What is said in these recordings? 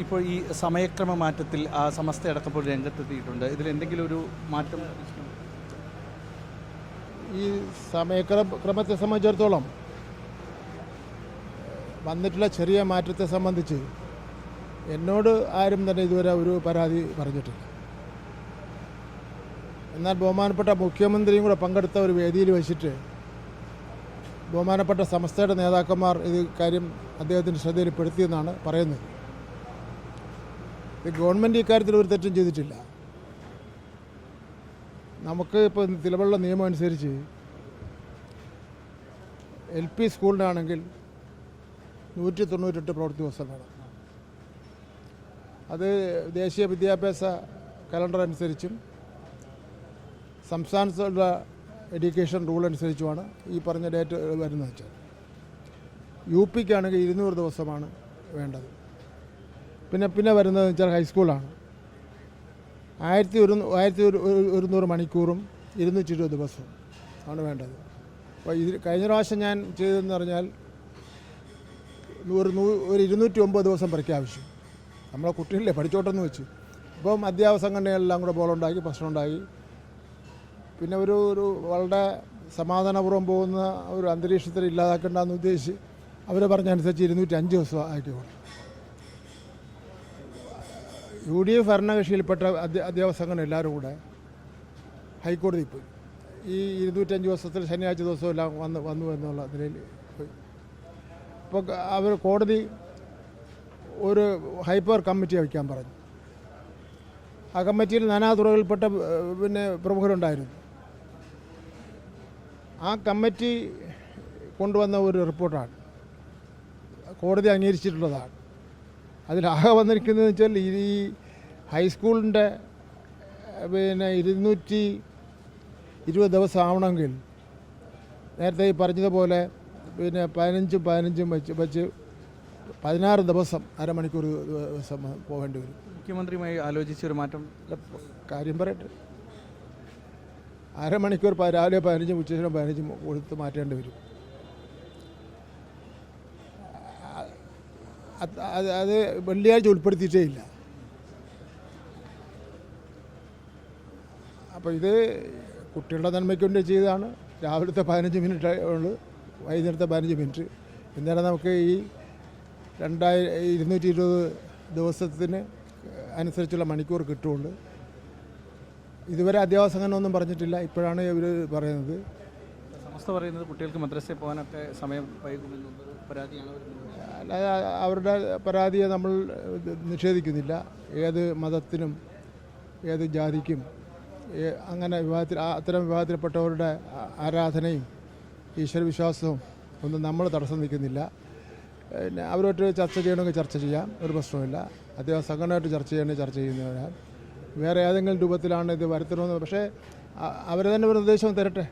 ഇപ്പോൾ ഈ സമയക്രമ മാറ്റത്തിൽ സമസ്തയടക്കപ്പോൾ രംഗത്തെത്തിയിട്ടുണ്ട്. ഇതിലെന്തെങ്കിലും ഒരു മാറ്റം? ഈ സമയക്രമത്തെ സംബന്ധിച്ചിടത്തോളം വന്നിട്ടുള്ള ചെറിയ മാറ്റത്തെ സംബന്ധിച്ച് എന്നോട് ആരും തന്നെ ഇതുവരെ ഒരു പരാതി പറഞ്ഞിട്ടില്ല. എന്നാൽ ബഹുമാനപ്പെട്ട മുഖ്യമന്ത്രിയും കൂടെ പങ്കെടുത്ത ഒരു വേദിയിൽ വെച്ചിട്ട് ബഹുമാനപ്പെട്ട സമസ്തയുടെ നേതാക്കന്മാർ ഇത് കാര്യം അദ്ദേഹത്തിൻ്റെ ശ്രദ്ധയിൽപ്പെടുത്തിയെന്നാണ് പറയുന്നത്. ഇത് ഗവൺമെൻറ് ഇക്കാര്യത്തിൽ ഒരു തെറ്റും ചെയ്തിട്ടില്ല. നമുക്ക് ഇപ്പോൾ നിലവിലുള്ള നിയമം അനുസരിച്ച് LP സ്കൂളിനാണെങ്കിൽ 198 പ്രവൃത്തി ദിവസം വേണം. അത് ദേശീയ വിദ്യാഭ്യാസ കലണ്ടർ അനുസരിച്ചും സംസ്ഥാനത്തുള്ള എഡ്യൂക്കേഷൻ റൂൾ അനുസരിച്ചുമാണ് ഈ പറഞ്ഞ ഡേറ്റ് വരുന്നത് വെച്ചാൽ. UPക്കാണെങ്കിൽ 200 ദിവസമാണ് വേണ്ടത്. പിന്നെ വരുന്നതെന്ന് വെച്ചാൽ ഹൈസ്കൂളാണ്. 1100 മണിക്കൂറും 220 ദിവസവും ആണ് വേണ്ടത്. അപ്പോൾ കഴിഞ്ഞ പ്രാവശ്യം ഞാൻ ചെയ്തതെന്ന് പറഞ്ഞാൽ ഒരു 209 ദിവസം പ്രഖ്യാപിച്ചു. നമ്മളെ കുട്ടികളിലെ പഠിച്ചോട്ടെന്ന് വെച്ച്. ഇപ്പം അധ്യാപക സംഘടനകളെല്ലാം കൂടെ ബോളുണ്ടാക്കി, പ്രശ്നമുണ്ടാക്കി. പിന്നെ ഒരു വളരെ സമാധാനപൂർവ്വം പോകുന്ന ഒരു അന്തരീക്ഷത്തിൽ ഇല്ലാതാക്കേണ്ടെന്ന് ഉദ്ദേശിച്ച് അവർ പറഞ്ഞനുസരിച്ച് 205 ദിവസം ആക്കിക്കോളും. UDF ഭരണകക്ഷിയിൽപ്പെട്ട അധ്യാപക സംഘടന എല്ലാവരും കൂടെ ഹൈക്കോടതി പോയി. ഈ 205 ദിവസത്തിൽ ശനിയാഴ്ച ദിവസവും എല്ലാം വന്നു എന്നുള്ള നിലയിൽ പോയി. അപ്പോൾ അവർ കോടതി ഒരു ഹൈപ്പവർ കമ്മിറ്റി വയ്ക്കാൻ പറഞ്ഞു. ആ കമ്മിറ്റിയിൽ നാനാതുറകളിൽപ്പെട്ട പ്രമുഖരുണ്ടായിരുന്നു. ആ കമ്മിറ്റി കൊണ്ടുവന്ന ഒരു റിപ്പോർട്ടാണ്, കോടതി അംഗീകരിച്ചിട്ടുള്ളതാണ്. അതിലാകെ വന്നിരിക്കുന്നതെന്ന് വെച്ചാൽ ഈ ഹൈസ്കൂളിൻ്റെ 220 ദിവസം ആവണമെങ്കിൽ നേരത്തെ ഈ പറഞ്ഞതുപോലെ 15 വെച്ച് 16 ദിവസം അരമണിക്കൂർ ദിവസം പോകേണ്ടി വരും. മുഖ്യമന്ത്രിയുമായി ആലോചിച്ചൊരു മാറ്റം കാര്യം പറയട്ടെ. അരമണിക്കൂർ രാവിലെ 15 ഉച്ചയ്ക്ക് 15 കൊടുത്ത് മാറ്റേണ്ടി വരും. അത് വെള്ളിയാഴ്ച ഉൾപ്പെടുത്തിയിട്ടേ ഇല്ല. അപ്പോൾ ഇത് കുട്ടികളുടെ നന്മയ്ക്ക് വേണ്ടി ചെയ്തതാണ്. രാവിലത്തെ 15 മിനിറ്റ് ഉള്ളു, വൈകുന്നേരത്തെ 15 മിനിറ്റ്. ഇന്നേരം നമുക്ക് ഈ 220 ദിവസത്തിന് അനുസരിച്ചുള്ള മണിക്കൂർ കിട്ടുള്ളൂ. ഇതുവരെ അധ്യാപക സംഘടന ഒന്നും പറഞ്ഞിട്ടില്ല. ഇപ്പോഴാണ് ഇവർ പറയുന്നത്. സമസ്ത പറയുന്നത് കുട്ടികൾക്ക് മദ്രസയിൽ പോകാനൊക്കെ സമയം വൈകുമെന്നുള്ളത് പരാതിയാണ്. അല്ലാതെ അവരുടെ പരാതിയെ നമ്മൾ നിഷേധിക്കുന്നില്ല. ഏത് മതത്തിനും ഏത് ജാതിക്കും അങ്ങനെ അത്തരം വിഭാഗത്തിൽപ്പെട്ടവരുടെ ആരാധനയും ഈശ്വരവിശ്വാസവും ഒന്നും നമ്മൾ തടസ്സം നിൽക്കുന്നില്ല. പിന്നെ അവരോട്ട് ചർച്ച ചെയ്യണമെങ്കിൽ ചർച്ച ചെയ്യാം, ഒരു പ്രശ്നമില്ല. അദ്ദേഹം സംഘടനയായിട്ട് ചർച്ച ചെയ്യണമെങ്കിൽ ചർച്ച ചെയ്യുന്നവരാണ്. വേറെ ഏതെങ്കിലും രൂപത്തിലാണ് ഇത് വരുത്തണമെന്ന്. പക്ഷേ അവർ തന്നെ ഒരു നിർദ്ദേശം തരട്ടെ.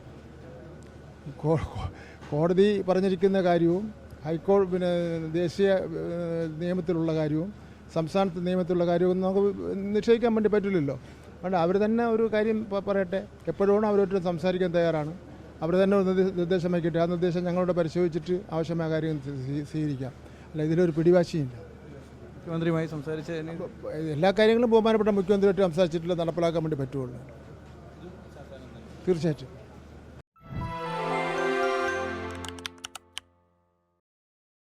കോടതി പറഞ്ഞിരിക്കുന്ന കാര്യവും ദേശീയ നിയമത്തിലുള്ള കാര്യവും സംസ്ഥാനത്തെ നിയമത്തിലുള്ള കാര്യവും നമുക്ക് നിശ്ചയിക്കാൻ വേണ്ടി പറ്റില്ലല്ലോ. അതുകൊണ്ട് അവർ തന്നെ ഒരു കാര്യം പറയട്ടെ. എപ്പോഴും അവരോട്ട് സംസാരിക്കാൻ തയ്യാറാണ്. അവർ തന്നെ ഒരു നിർദ്ദേശം വയ്ക്കട്ടെ. ആ നിർദ്ദേശം ഞങ്ങളോട് പരിശോധിച്ചിട്ട് ആവശ്യമായ കാര്യങ്ങൾ സ്വീകരിക്കാം. അല്ല, ഇതിലൊരു പിടിവാശിയില്ല. മുഖ്യമന്ത്രിയുമായി സംസാരിച്ച് എല്ലാ കാര്യങ്ങളും ബഹുമാനപ്പെട്ട മുഖ്യമന്ത്രിയായിട്ട് സംസാരിച്ചിട്ട് നടപ്പിലാക്കാൻ വേണ്ടി പറ്റുള്ളൂ. തീർച്ചയായിട്ടും.